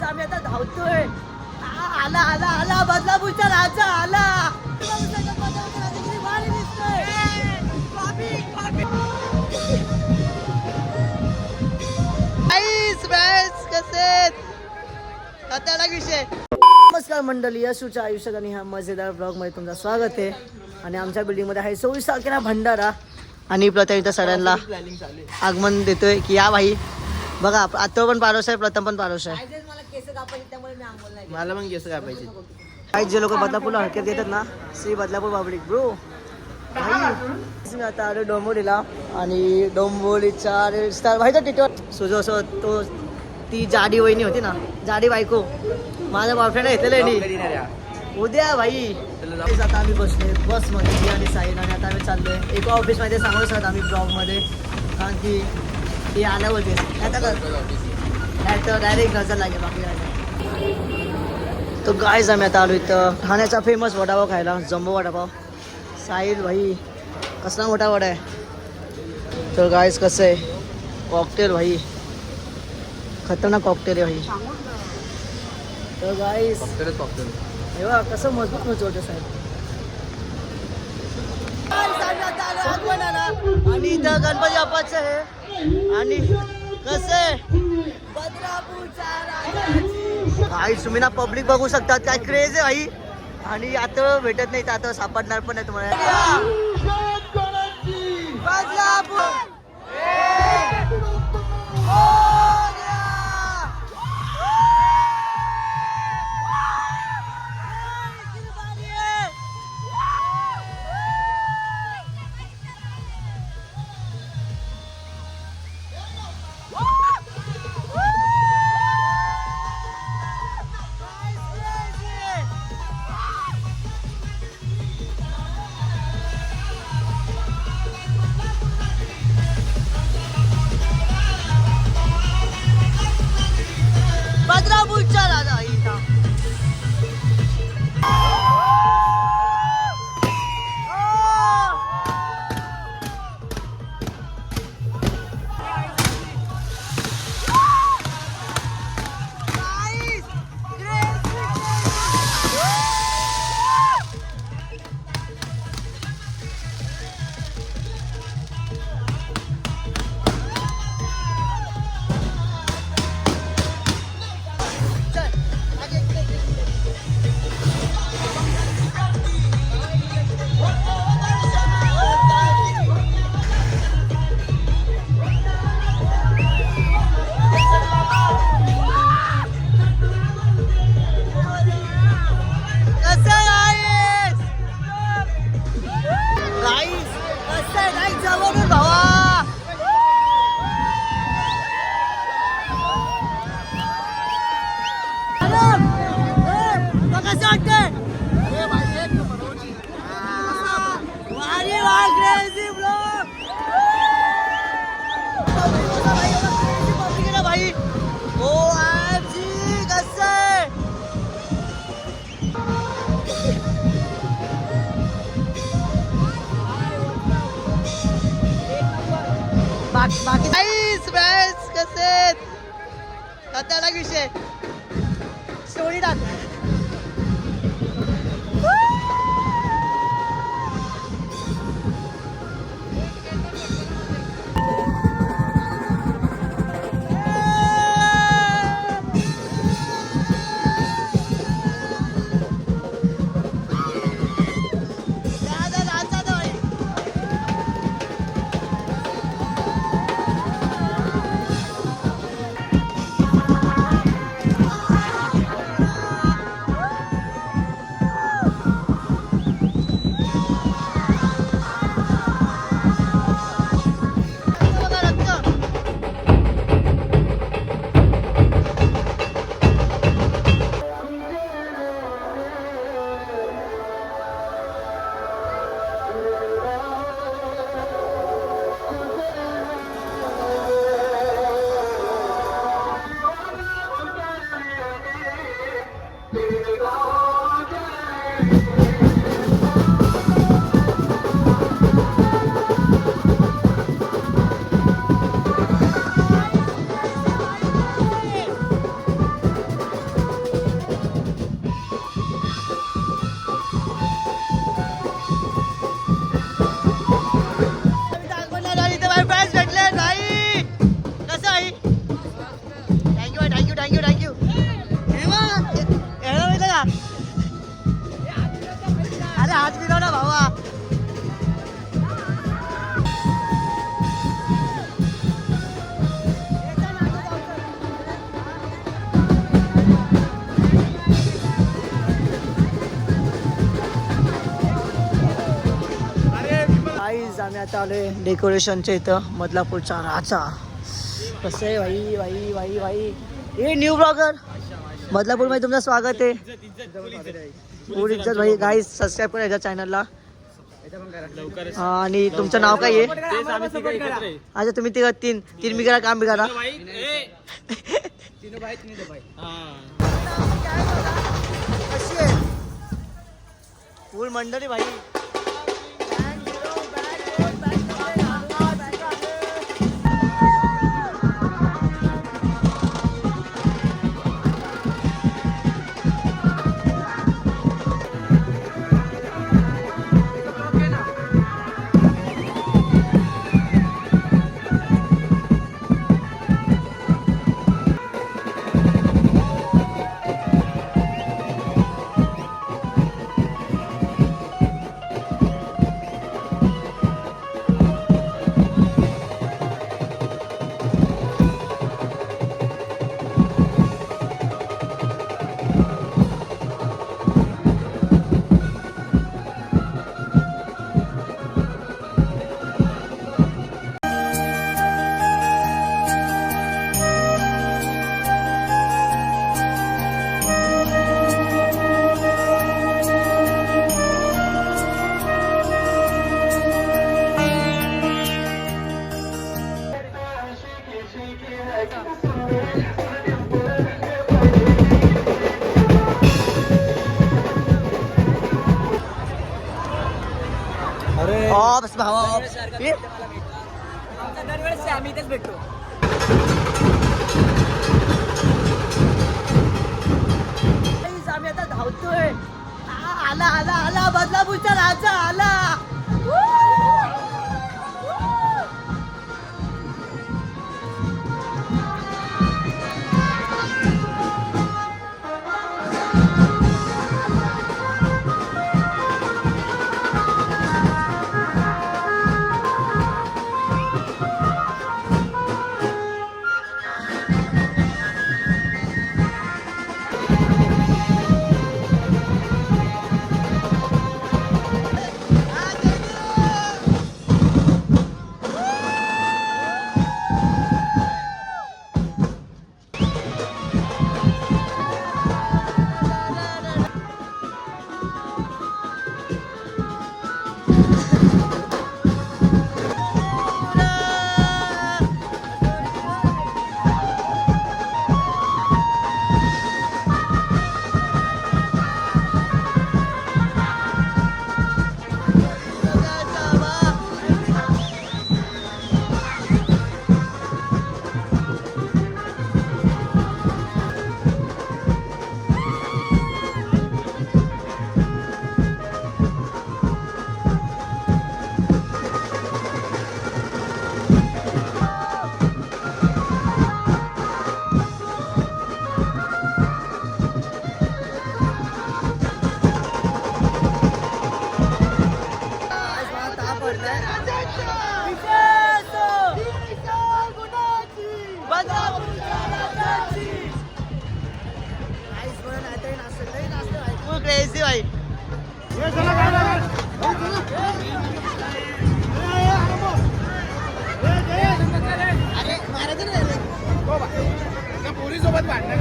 आम्ही आता धावतोय. आला आला आला बदलापूरचा राजा आला. नमस्कार मंडळी, यशूच्या आयुष्यात आणि ह्या मजेदार ब्लॉग मध्ये तुमचं स्वागत आहे. आणि आमच्या बिल्डिंग मध्ये आहे 24 तारखेला भंडारा आणि प्रथम इथं सगळ्यांना आगमन देतोय की या भाई बघा. आता पण पारोस आहे, प्रथम पण पारोस आहे. मला पण केस कापायचे. काही जे लोक बदलापूरला हरकत देतात ना, श्री बदलापूर पब्लिक ब्रो. मी आता आलो डोंबोलीला आणि डोंबोलीचा स्टार व्हायचा टिटवर सुजो असो तो ती जाडी वहिनी होती ना, जाडी बायको माझ्या बॉयफ्रेंड घेतलेलं आहे उद्या भाई. आता आम्ही बसलोय बसमध्ये आणि साईन आणि आता आम्ही चाललोय एका ऑफिसमध्ये. सांगू शकत आम्ही ब्लॉगमध्ये कारण की ते आल्या बोलते तर डायरेक्ट नजर लागेल बाकी काय. तो गायज आम्ही आता आलो इथं ठाण्याचा फेमस वडापाव खायला, जम्बो वडापाव. साहिल भाई कसला मोठा वडा आहे. तर गायज कसं आहे कॉकटेल भाई, खतरनाक कॉकटेल आहे भाई. तर गायज एव्हा कसं मजबूत मजवतं साहेब. आणि इथं गणपती बाप्पाचं आहे आणि कसं आहे भाई. तुम्ही ना पब्लिक बघू शकतात काय क्रेज आहे भाई. आणि आता भेटत नाही तर आता सापडणार पण नाही तुम्हाला. बदलापूरचा राजा इथं. बाकी कसे खतरनाक विषय स्टोरी टाक. आता आलोय डेकोरेशनच्या इथं बदलापूरचा राजा. कसं आहे भाई भाई भाई भाई. हे न्यू ब्लॉगर बदलापूरमध्ये तुमचं स्वागत आहे. फुल इज्जत भाई. गाईज सबस्क्राईब करा याच्या चॅनलला. आणि तुमचं नाव काय आहे? अच्छा तुम्ही तीन मी करा काम बी करा. फुल मंडळी भाई. बस भावा दरवेळेस आम्ही इथेच भेटतो. आम्ही आता धावतोय. आला आला आला बदलापूरचा राजा आला. क्रेझी भाई. पोलीसोबत भांडण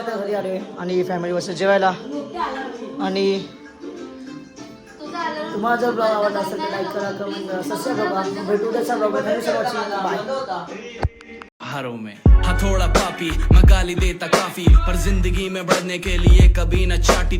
घरी आले आणि फॅमिली बस जेवायला. आणि तुम्हाला जर ब्लॉग आवडला असेल तर लाईक करा, कमेंट करा, सबस्क्राइब करा. भेटू त्याचा ब्लॉग. बाय. हारों में हाँ थोड़ा पापी मैं गाली देता काफी पर जिंदगी में बढ़ने के लिए कभी न चाटी.